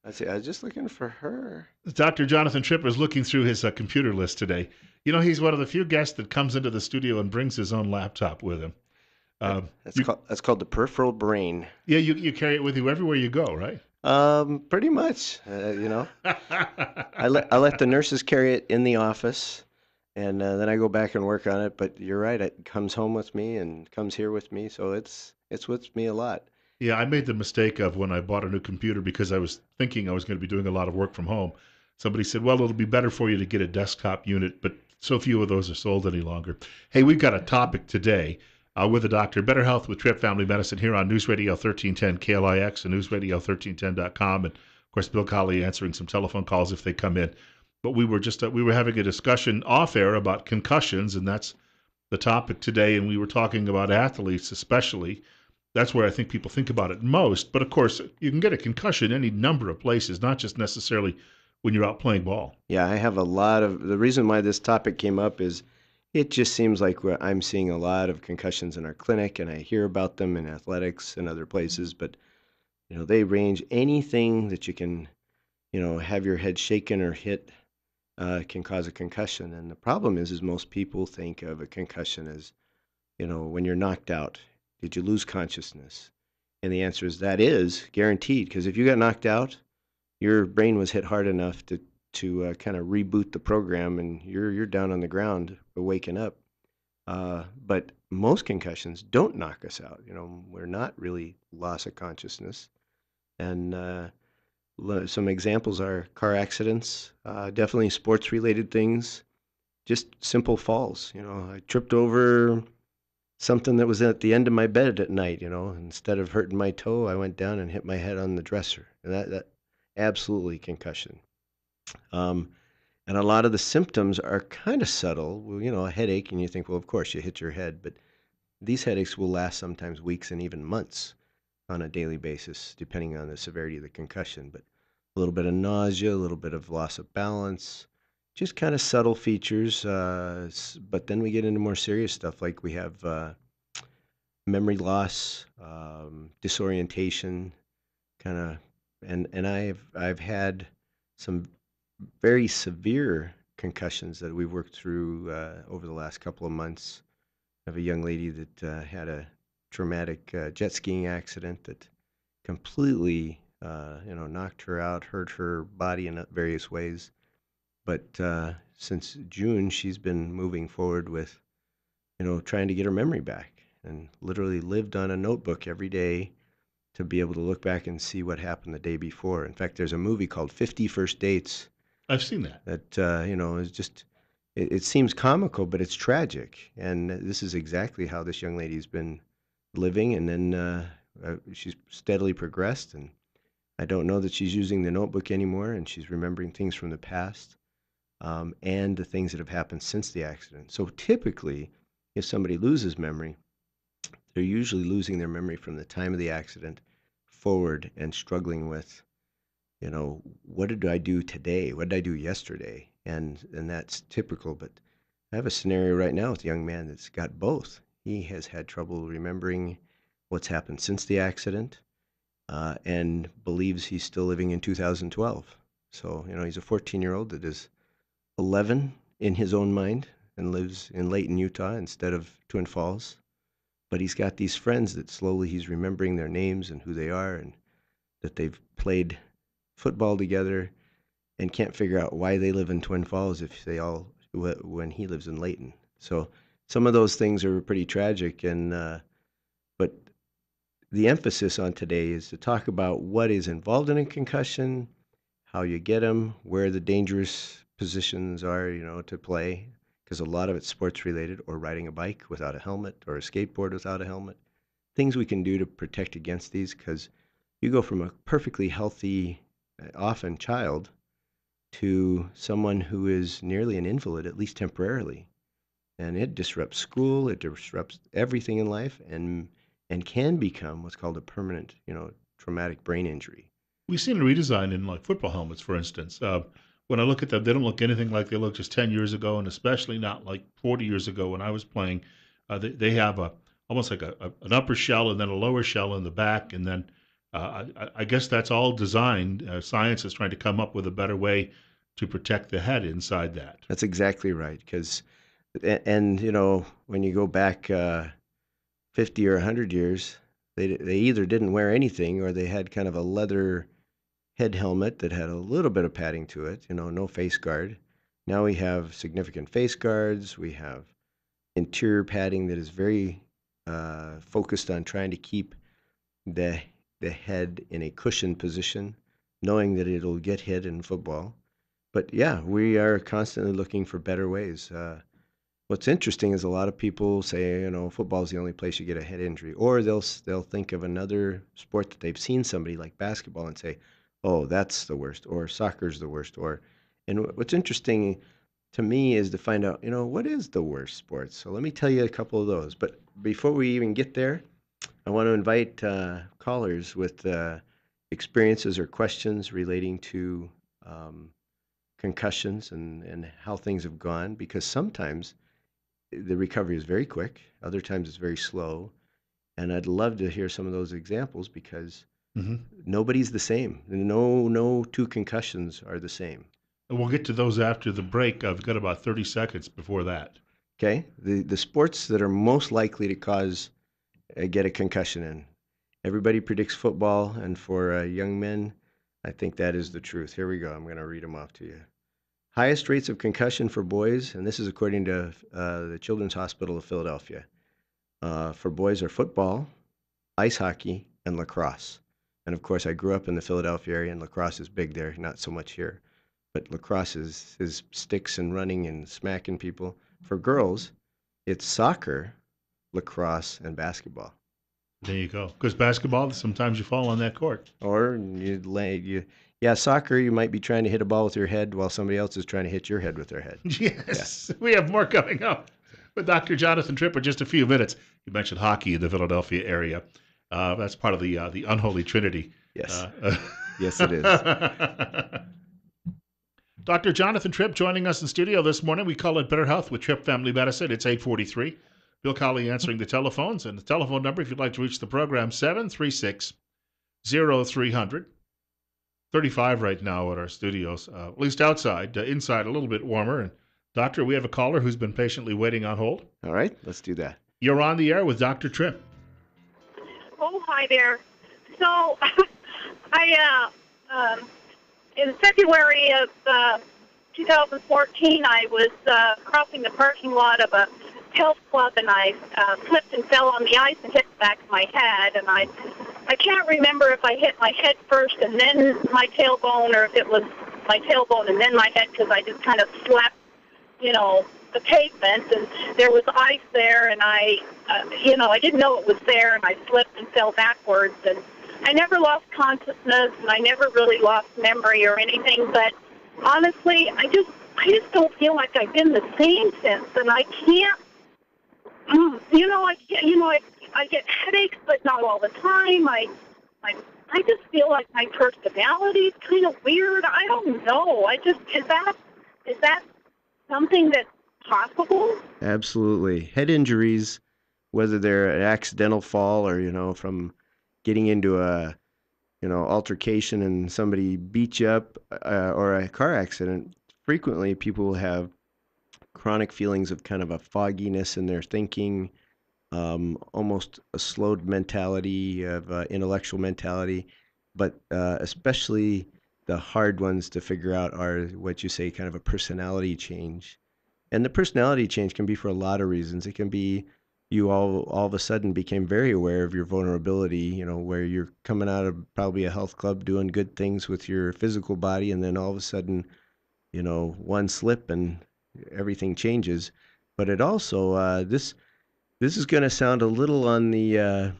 I see. I was just looking for her. Dr. Jonathan Tripp is looking through his computer list today. You know, he's one of the few guests that comes into the studio and brings his own laptop with him. Uh, you, That's called the peripheral brain. yeah, you carry it with you everywhere you go, right? Pretty much. I let the nurses carry it in the office, and then I go back and work on it. But you're right, it comes home with me and comes here with me, so it's with me a lot. Yeah, I made the mistake of when I bought a new computer because I was thinking I was going to be doing a lot of work from home. Somebody said, well, it'll be better for you to get a desktop unit, but so few of those are sold any longer. Hey, we've got a topic today with the doctor, Better Health with Tripp Family Medicine here on News Radio 1310 KLIX and newsradio1310.com. And of course, Bill Colley answering some telephone calls if they come in. But we were having a discussion off air about concussions, and that's the topic today. And we were talking about athletes, especially that's where I think people think about it most. But of course, you can get a concussion any number of places, not just necessarily when you're out playing ball. Yeah, I have a lot of the reason why this topic came up is it just seems like I'm seeing a lot of concussions in our clinic, and I hear about them in athletics and other places. But they range anything that you can have your head shaken or hit can cause a concussion. And the problem is most people think of a concussion as, when you're knocked out. Did you lose consciousness? And the answer is that is guaranteed, because if you got knocked out, your brain was hit hard enough to kind of reboot the program, and you're down on the ground, waking up. But most concussions don't knock us out. We're not really loss of consciousness, and some examples are car accidents, definitely sports related things, just simple falls. I tripped over something that was at the end of my bed at night. Instead of hurting my toe, I went down and hit my head on the dresser, and that absolutely concussion. Um, and a lot of the symptoms are kind of subtle. Well, a headache, and you think, well, of course you hit your head, but these headaches will last sometimes weeks and even months on a daily basis, depending on the severity of the concussion. But a little bit of nausea, a little bit of loss of balance, just kind of subtle features. But then we get into more serious stuff, like we have memory loss, disorientation, kind of, and I've had some very severe concussions that we've worked through over the last couple of months. I have a young lady that had a traumatic jet skiing accident that completely, knocked her out, hurt her body in various ways. But since June, she's been moving forward with, trying to get her memory back, and literally lived on a notebook every day to be able to look back and see what happened the day before. In fact, there's a movie called 50 First Dates I've seen that. that, is just, it seems comical, but it's tragic. And this is exactly how this young lady's been living. And then she's steadily progressed. And I don't know that she's using the notebook anymore, and she's remembering things from the past, and the things that have happened since the accident. So typically, if somebody loses memory, they're usually losing their memory from the time of the accident forward and struggling with, what did I do today? What did I do yesterday? And that's typical. But I have a scenario right now with a young man that's got both. He has had trouble remembering what's happened since the accident, and believes he's still living in 2012. So, he's a 14-year-old that is 11 in his own mind and lives in Layton, Utah instead of Twin Falls. But he's got these friends that slowly he's remembering their names and who they are, and that they've played football together, and can't figure out why they live in Twin Falls if they all when he lives in Layton. So some of those things are pretty tragic, and but the emphasis on today is to talk about what is involved in a concussion, how you get them, where the dangerous positions are, to play, because a lot of it's sports related, or riding a bike without a helmet, or a skateboard without a helmet. Things we can do to protect against these, because you go from a perfectly healthy, often child, to someone who is nearly an invalid, at least temporarily. And it disrupts school, it disrupts everything in life, and can become what's called a permanent, traumatic brain injury. We've seen a redesign in like football helmets, for instance. When I look at them, they don't look anything like they looked just 10 years ago, and especially not like 40 years ago when I was playing. They have a almost like an upper shell and then a lower shell in the back, and then I guess that's all designed. Science is trying to come up with a better way to protect the head inside that. That's exactly right. Because, and when you go back 50 or 100 years, they either didn't wear anything or they had kind of a leather head helmet that had a little bit of padding to it, no face guard. Now we have significant face guards. We have interior padding that is very focused on trying to keep the the head in a cushioned position, knowing that it'll get hit in football. But yeah, we are constantly looking for better ways. What's interesting is a lot of people say, football is the only place you get a head injury, or they'll think of another sport that they've seen somebody like basketball and say, "Oh, that's the worst," or "Soccer's the worst," or. And what's interesting to me is to find out, what is the worst sport. So let me tell you a couple of those. But before we even get there, I want to invite callers with experiences or questions relating to um, concussions and how things have gone, because sometimes the recovery is very quick, other times it's very slow. And I'd love to hear some of those examples because Mm-hmm. nobody's the same. No two concussions are the same. And we'll get to those after the break. I've got about 30 seconds before that. Okay? The sports that are most likely to cause get a concussion in. Everybody predicts football, and for young men, I think that is the truth. Here we go. I'm going to read them off to you. Highest rates of concussion for boys, and this is according to the Children's Hospital of Philadelphia. For boys are football, ice hockey, and lacrosse. And of course, I grew up in the Philadelphia area, and lacrosse is big there, not so much here. But lacrosse is sticks and running and smacking people. For girls, it's soccer, lacrosse, and basketball. There you go. Because basketball, sometimes you fall on that court. Or yeah, soccer, you might be trying to hit a ball with your head while somebody else is trying to hit your head with their head. Yeah. Yes, we have more coming up with Dr. Jonathan Tripp in just a few minutes. You mentioned hockey in the Philadelphia area. That's part of the unholy trinity. Yes. Uh, Yes, it is. Dr. Jonathan Tripp joining us in studio this morning. We call it Better Health with Tripp Family Medicine. It's 8:43. Bill Colley answering the telephones. And the telephone number, if you'd like to reach the program, 736-0300. 35 right now at our studios, at least outside. Inside, a little bit warmer. And Doctor, we have a caller who's been patiently waiting on hold. All right, let's do that. You're on the air with Dr. Tripp. Oh, hi there. So, in February of 2014, I was crossing the parking lot of a health club, and I slipped and fell on the ice and hit the back of my head. And I can't remember if I hit my head first and then my tailbone, or if it was my tailbone and then my head, because I just kind of slapped, the pavement, and there was ice there, and I didn't know it was there, and I slipped and fell backwards, and I never lost consciousness, and I never really lost memory or anything, but honestly, I just don't feel like I've been the same since, and I can't, I get headaches, but not all the time. I just feel like my personality is kind of weird. I don't know. Is that something that's possible? Absolutely. Head injuries, whether they're an accidental fall or, from getting into a, altercation and somebody beat you up, or a car accident, frequently people will have chronic feelings of kind of a fogginess in their thinking, almost a slowed mentality of intellectual mentality, but especially the hard ones to figure out are what you say kind of a personality change. And the personality change can be for a lot of reasons. It can be you all of a sudden became very aware of your vulnerability, where you're coming out of probably a health club doing good things with your physical body, and then all of a sudden, one slip and everything changes. But it also this is going to sound a little on the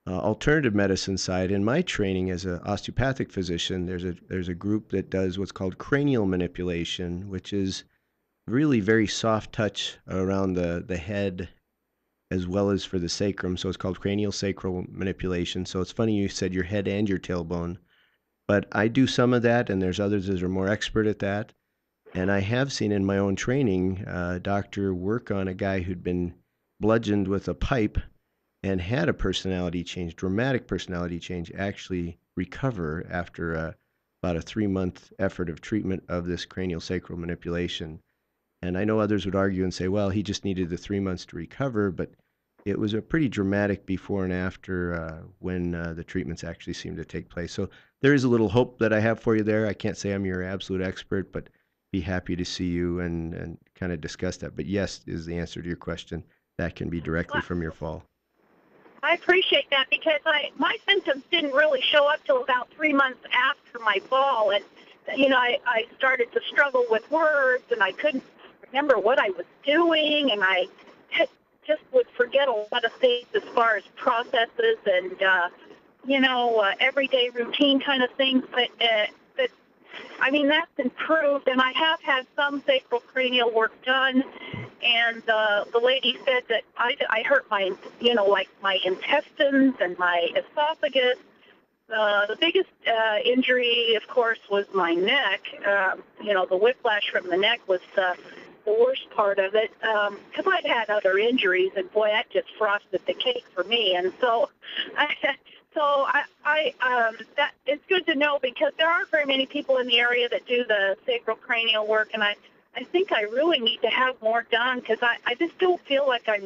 alternative medicine side. In my training as an osteopathic physician, there's a group that does what's called cranial manipulation, which is really very soft touch around the head as well as for the sacrum. So it's called cranial sacral manipulation. So it's funny you said your head and your tailbone, but I do some of that, and there's others that are more expert at that. And I have seen in my own training a doctor work on a guy who'd been bludgeoned with a pipe, and had a personality change, dramatic personality change, actually recover after about a 3 month effort of treatment of this cranial sacral manipulation. And I know others would argue and say, well, he just needed the 3 months to recover, but it was a pretty dramatic before and after when the treatments actually seemed to take place. So there is a little hope that I have for you there. I can't say I'm your absolute expert, but be happy to see you and kind of discuss that. But yes, is the answer to your question. That can be directly Well, from your fall. I appreciate that because my symptoms didn't really show up till about 3 months after my fall, and I started to struggle with words, and I couldn't remember what I was doing, and I just would forget a lot of things as far as processes and everyday routine kind of things. But I mean, that's improved, and I have had some sacrocranial work done, and the lady said that I hurt my, like my intestines and my esophagus. The biggest injury, of course, was my neck. The whiplash from the neck was the worst part of it, because I'd had other injuries, and boy, that just frosted the cake for me. And so, that it's good to know because there aren't very many people in the area that do the sacrocranial work, and I think I really need to have more done because I just don't feel like I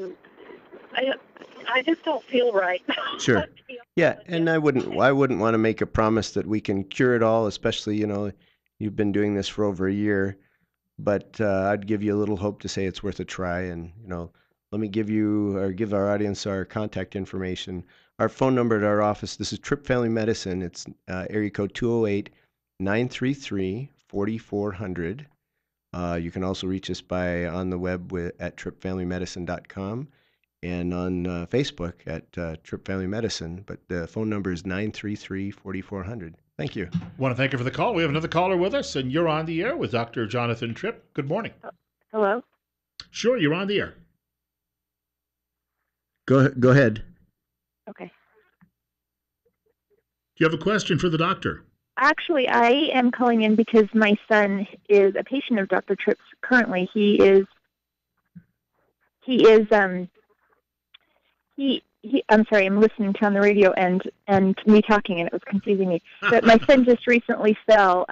just don't feel right. Sure. Yeah, and I wouldn't want to make a promise that we can cure it all, especially, you've been doing this for over a year, but I'd give you a little hope to say it's worth a try. And, let me give you or give our audience our contact information. Our phone number at our office, this is Tripp Family Medicine. It's area code 208-933-4400. You can also reach us on the web at trippfamilymedicine.com and on Facebook at Tripp Family Medicine. But the phone number is 933-4400. Thank you. Want to thank you for the call. We have another caller with us, and you're on the air with Dr. Jonathan Tripp. Good morning. Hello? Sure, you're on the air. Go ahead. Okay. Do you have a question for the doctor? Actually, I am calling in because my son is a patient of Dr. Tripp's currently. I'm sorry, I'm listening to on the radio and me talking, and it was confusing me. But my son just recently fell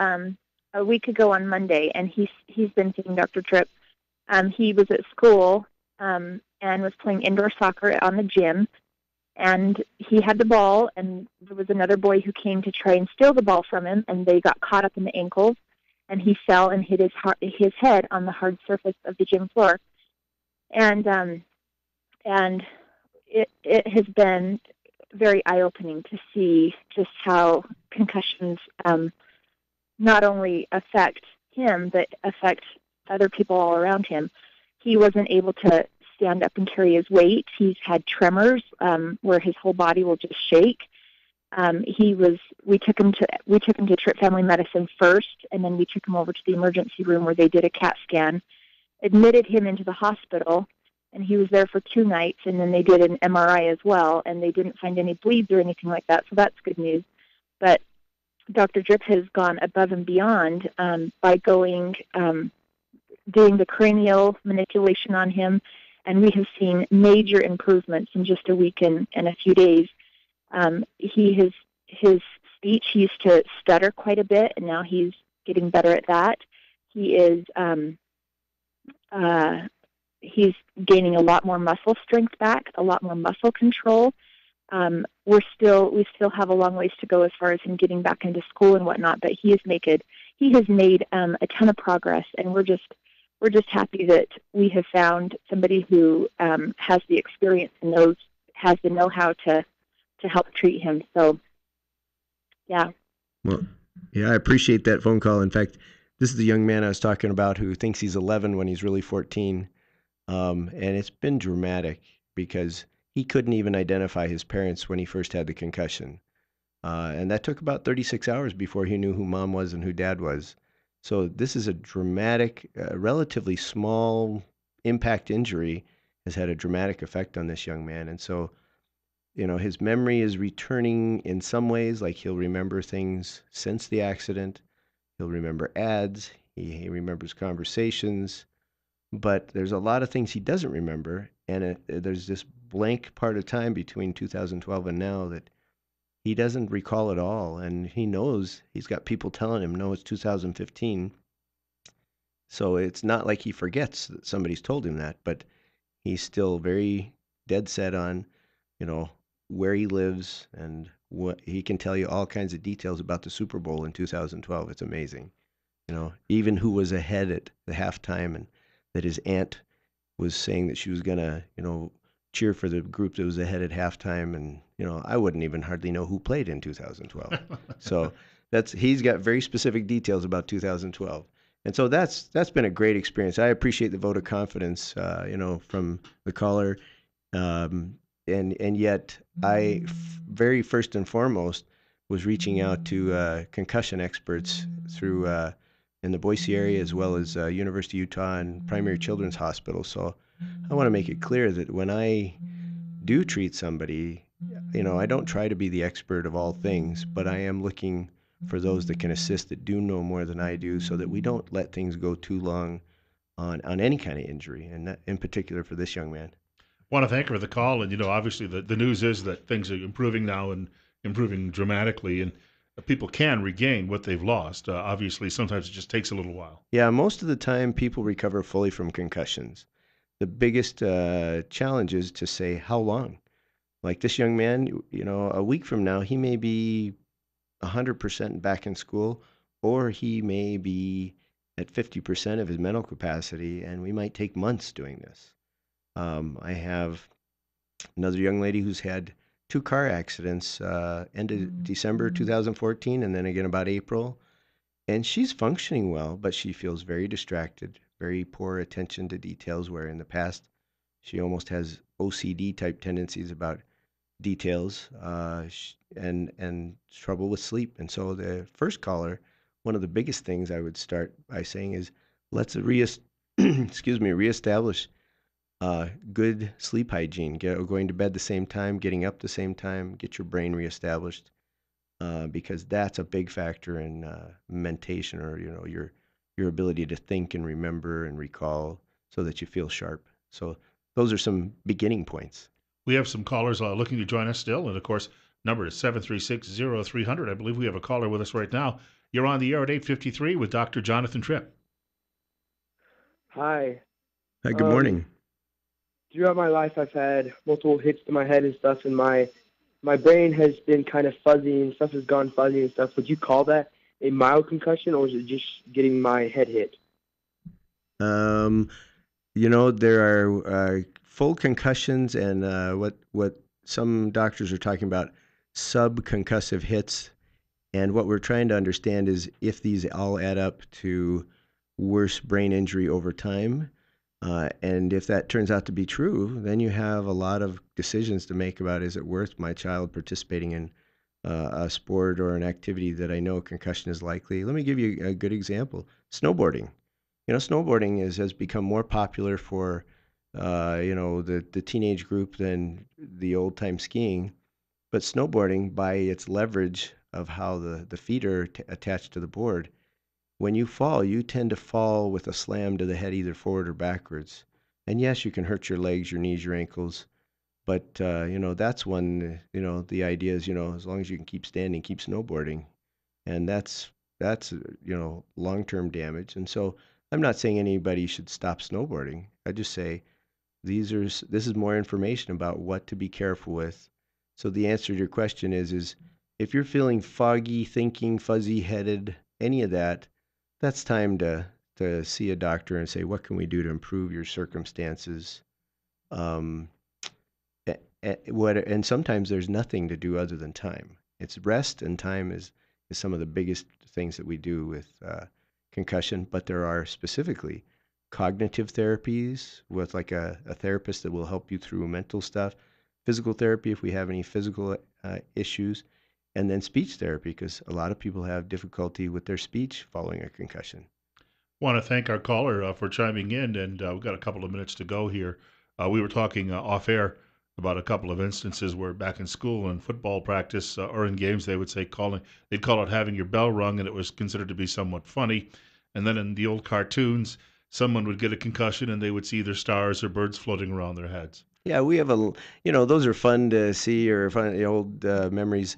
a week ago on Monday, and he's been seeing Dr. Tripp. He was at school and was playing indoor soccer on the gym, and he had the ball, and there was another boy who came to try and steal the ball from him, and they got caught up in the ankles, and he fell and hit his head on the hard surface of the gym floor. And it has been very eye-opening to see just how concussions not only affect him, but affect other people all around him. He wasn't able to stand up and carry his weight. He's had tremors where his whole body will just shake. We took him to Tripp Family Medicine first, and then we took him over to the emergency room where they did a CAT scan, admitted him into the hospital, and he was there for 2 nights, and then they did an MRI as well, and they didn't find any bleeds or anything like that, so that's good news. But Dr. Tripp has gone above and beyond by doing the cranial manipulation on him, and we have seen major improvements in just a week and a few days. His speech, he used to stutter quite a bit, and now he's getting better at that. He is he's gaining a lot more muscle strength back, a lot more muscle control. We still have a long ways to go as far as him getting back into school and whatnot, but he has made a ton of progress, and we're just happy that we have found somebody who has the experience and has the know-how to help treat him. So, yeah. Well, yeah, I appreciate that phone call. In fact, this is the young man I was talking about who thinks he's 11 when he's really 14. And it's been dramatic because he couldn't even identify his parents when he first had the concussion. And that took about 36 hours before he knew who mom was and who dad was. So this is a dramatic, relatively small impact injury has had a dramatic effect on this young man. And so, his memory is returning in some ways, like he'll remember things since the accident. He'll remember ads. He remembers conversations. But there's a lot of things he doesn't remember, and there's this blank part of time between 2012 and now that he doesn't recall at all, and he knows he's got people telling him, no, it's 2015. So it's not like he forgets that somebody's told him that, but he's still very dead set on, you know, where he lives and what he can tell you all kinds of details about the Super Bowl in 2012. It's amazing. Even who was ahead at the halftime and that his aunt was saying that she was gonna, cheer for the group that was ahead at halftime, and I wouldn't even hardly know who played in 2012. So he's got very specific details about 2012, and so that's been a great experience. I appreciate the vote of confidence, from the caller, and yet very first and foremost was reaching out to concussion experts through in the Boise area as well as University of Utah and Primary Children's Hospital. So I want to make it clear that when I do treat somebody, I don't try to be the expert of all things, but I am looking for those that can assist that do know more than I do so that we don't let things go too long on any kind of injury, and that, in particular for this young man. Want to thank her for the call, and obviously the news is that things are improving now and improving dramatically, and people can regain what they've lost. Obviously, sometimes it just takes a little while. Yeah, most of the time people recover fully from concussions. The biggest challenge is to say how long. Like this young man, a week from now, he may be 100% back in school, or he may be at 50% of his mental capacity, and we might take months doing this. I have another young lady who's had 2 car accidents, end of December 2014, and then again about April. And she's functioning well, but she feels very distracted, very poor attention to details, where in the past she almost has OCD type tendencies about details, and trouble with sleep. And so the first caller, one of the biggest things I would start by saying is, let's reestablish good sleep hygiene. Going to bed the same time, getting up the same time, get your brain reestablished, because that's a big factor in mentation, or your ability to think and remember and recall, so that you feel sharp. So those are some beginning points. We have some callers looking to join us still, and of course, number is 736-0300. I believe we have a caller with us right now. You're on the air at 8:53 with Dr. Jonathan Tripp. Hi. Hi, good morning. Throughout my life, I've had multiple hits to my head and stuff, and my brain has been kind of fuzzy, and stuff has gone fuzzy and stuff. Would you call that a mild concussion, or is it just getting my head hit? There are full concussions and what some doctors are talking about, subconcussive hits. And what we're trying to understand is if these all add up to worse brain injury over time. And if that turns out to be true, then you have a lot of decisions to make about, is it worth my child participating in a sport or an activity that I know concussion is likely? Let me give you a good example. Snowboarding. Snowboarding has become more popular for, the teenage group than the old time skiing. But snowboarding, by its leverage of how the feet are attached to the board, when you fall, you tend to fall with a slam to the head, either forward or backwards. And yes, you can hurt your legs, your knees, your ankles. But, that's when, the idea is, as long as you can keep standing, keep snowboarding. And that's long-term damage. And so I'm not saying anybody should stop snowboarding. I just say this is more information about what to be careful with. So the answer to your question is if you're feeling foggy, thinking, fuzzy-headed, any of that, that's time to see a doctor and say, what can we do to improve your circumstances? And sometimes there's nothing to do other than time. It's rest, and time is some of the biggest things that we do with concussion. But there are specifically cognitive therapies with like a therapist that will help you through mental stuff, physical therapy if we have any physical issues, and then speech therapy, because a lot of people have difficulty with their speech following a concussion. Want to thank our caller for chiming in, and we've got a couple of minutes to go here. We were talking off air about a couple of instances where back in school and football practice or in games, they'd call it having your bell rung, and it was considered to be somewhat funny. And then in the old cartoons, someone would get a concussion and they would see either stars or birds floating around their heads. Yeah, we have those are fun to see or fun, the old memories.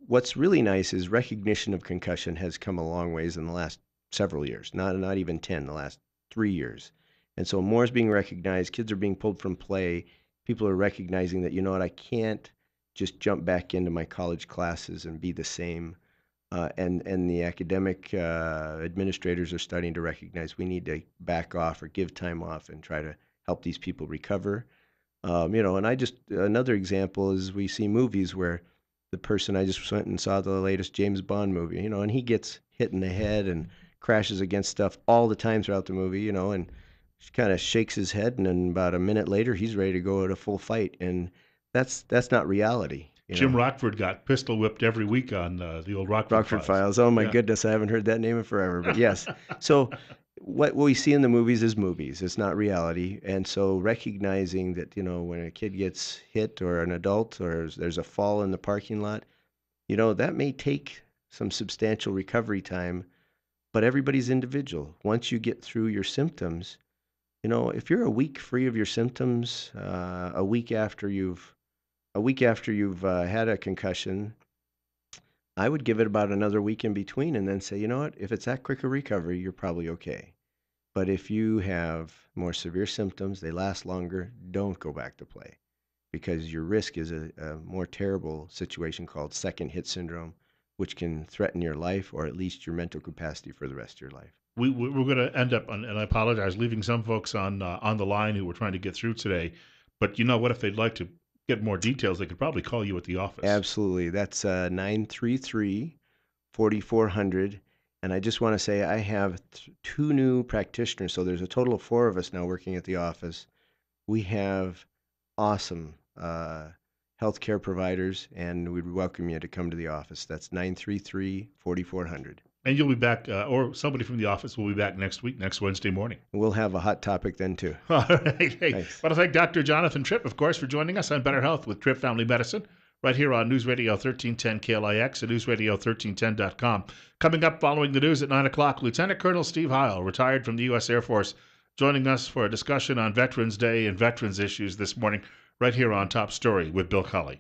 What's really nice is recognition of concussion has come a long ways in the last several years, not even 10, the last 3 years. And so more is being recognized. Kids are being pulled from play. People are recognizing that, you know what, I can't just jump back into my college classes and be the same. And the academic administrators are starting to recognize we need to back off or give time off and try to help these people recover. And another example is we see movies where the person I just went and saw the latest James Bond movie, and he gets hit in the head and crashes against stuff all the time throughout the movie, and kind of shakes his head, and then about a minute later, he's ready to go at a full fight, and that's not reality, Jim Rockford got pistol whipped every week on the old Rockford Rockford Files. Files. Oh my Yeah. goodness, I haven't heard that name in forever. But yes, so what we see in the movies is movies. It's not reality. And so recognizing that when a kid gets hit or an adult or there's a fall in the parking lot, that may take some substantial recovery time. But everybody's individual. Once you get through your symptoms, if you're a week free of your symptoms, a week after you've had a concussion, I would give it about another week in between and then say, you know what, if it's that quick a recovery, you're probably okay. But if you have more severe symptoms, they last longer, don't go back to play because your risk is a more terrible situation called second hit syndrome, which can threaten your life or at least your mental capacity for the rest of your life. We're going to end up, and I apologize, leaving some folks on the line who we're trying to get through today. But you know what? If they'd like to get more details, they could probably call you at the office. Absolutely. That's 933-4400. And I just want to say I have two new practitioners. So there's a total of four of us now working at the office. We have awesome healthcare providers, and we'd welcome you to come to the office. That's 933-4400. And you'll be back, or somebody from the office will be back next week, next Wednesday morning. We'll have a hot topic then, too. All right. Hey, Thanks. I want to thank Dr. Jonathan Tripp, of course, for joining us on Better Health with Tripp Family Medicine, right here on News Radio 1310 KLIX and newsradio1310.com. Coming up following the news at 9 o'clock, Lieutenant Colonel Steve Heil, retired from the U.S. Air Force, joining us for a discussion on Veterans Day and veterans issues this morning, right here on Top Story with Bill Colley.